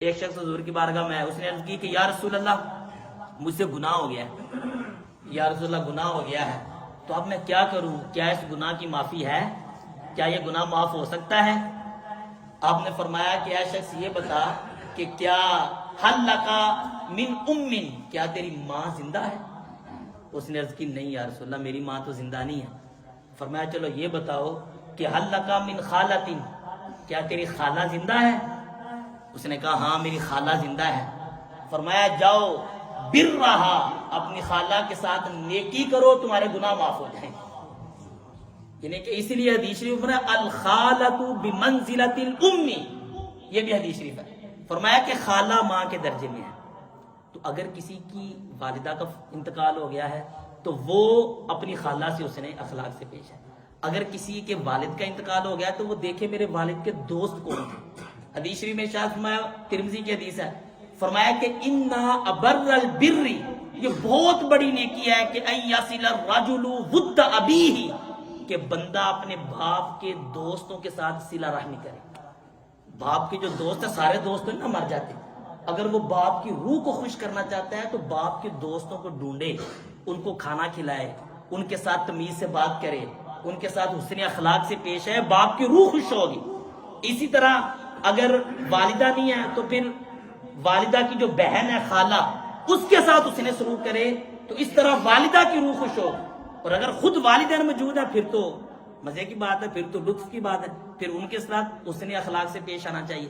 ایک شخص حضور کی بارگاہ میں اس نے عرض کی کہ یا رسول اللہ مجھ سے گناہ ہو گیا ہے، یا رسول اللہ گناہ ہو گیا ہے تو اب میں کیا کروں؟ کیا اس گناہ کی معافی ہے؟ کیا یہ گناہ معاف ہو سکتا ہے؟ آپ نے فرمایا کہ اے شخص یہ بتا کہ کیا حل لکا من امن، کیا تیری ماں زندہ ہے؟ اس نے عرض کی نہیں یا رسول اللہ میری ماں تو زندہ نہیں ہے۔ فرمایا چلو یہ بتاؤ کہ حل لکا من خالۃ، کیا تیری خالہ زندہ ہے؟ اس نے کہا ہاں میری خالہ زندہ ہے۔ فرمایا جاؤ بر رہا، اپنی خالہ کے ساتھ نیکی کرو تمہارے گناہ معاف ہو جائیں۔ یعنی کہ اسی لیے حدیث شریف میں الخالۃ بمنزلۃ الام، یہ بھی حدیث شریف ہے۔ فرمایا کہ خالہ ماں کے درجے میں ہے، تو اگر کسی کی والدہ کا انتقال ہو گیا ہے تو وہ اپنی خالہ سے اس نے اخلاق سے پیش ہے۔ اگر کسی کے والد کا انتقال ہو گیا تو وہ دیکھے میرے والد کے دوست کون تھے۔ حدیث شریف میں ارشاد فرمایا، ترمذی کی حدیث ہے، فرمایا کہ انہا ابر البر، یہ بہت بڑی نیکی ہے کہ ان یصل الرجل ود ابیہ، کہ بندہ اپنے باپ کے دوستوں کے ساتھ صلہ رحمی کرے۔ باپ کے جو دوست ہیں سارے دوست نہ مر جاتے، اگر وہ باپ کی روح کو خوش کرنا چاہتا ہے تو باپ کے دوستوں کو ڈھونڈے، ان کو کھانا کھلائے، ان کے ساتھ تمیز سے بات کرے، ان کے ساتھ حسن اخلاق سے پیش ہے، باپ کی روح خوش ہوگی۔ اسی طرح اگر والدہ نہیں ہے تو پھر والدہ کی جو بہن ہے خالہ، اس کے ساتھ اس نے سلوک کرے تو اس طرح والدہ کی روح خوش ہو۔ اور اگر خود والدین موجود ہے پھر تو مزے کی بات ہے، پھر تو لطف کی بات ہے، پھر ان کے ساتھ اس نے اخلاق سے پیش آنا چاہیے۔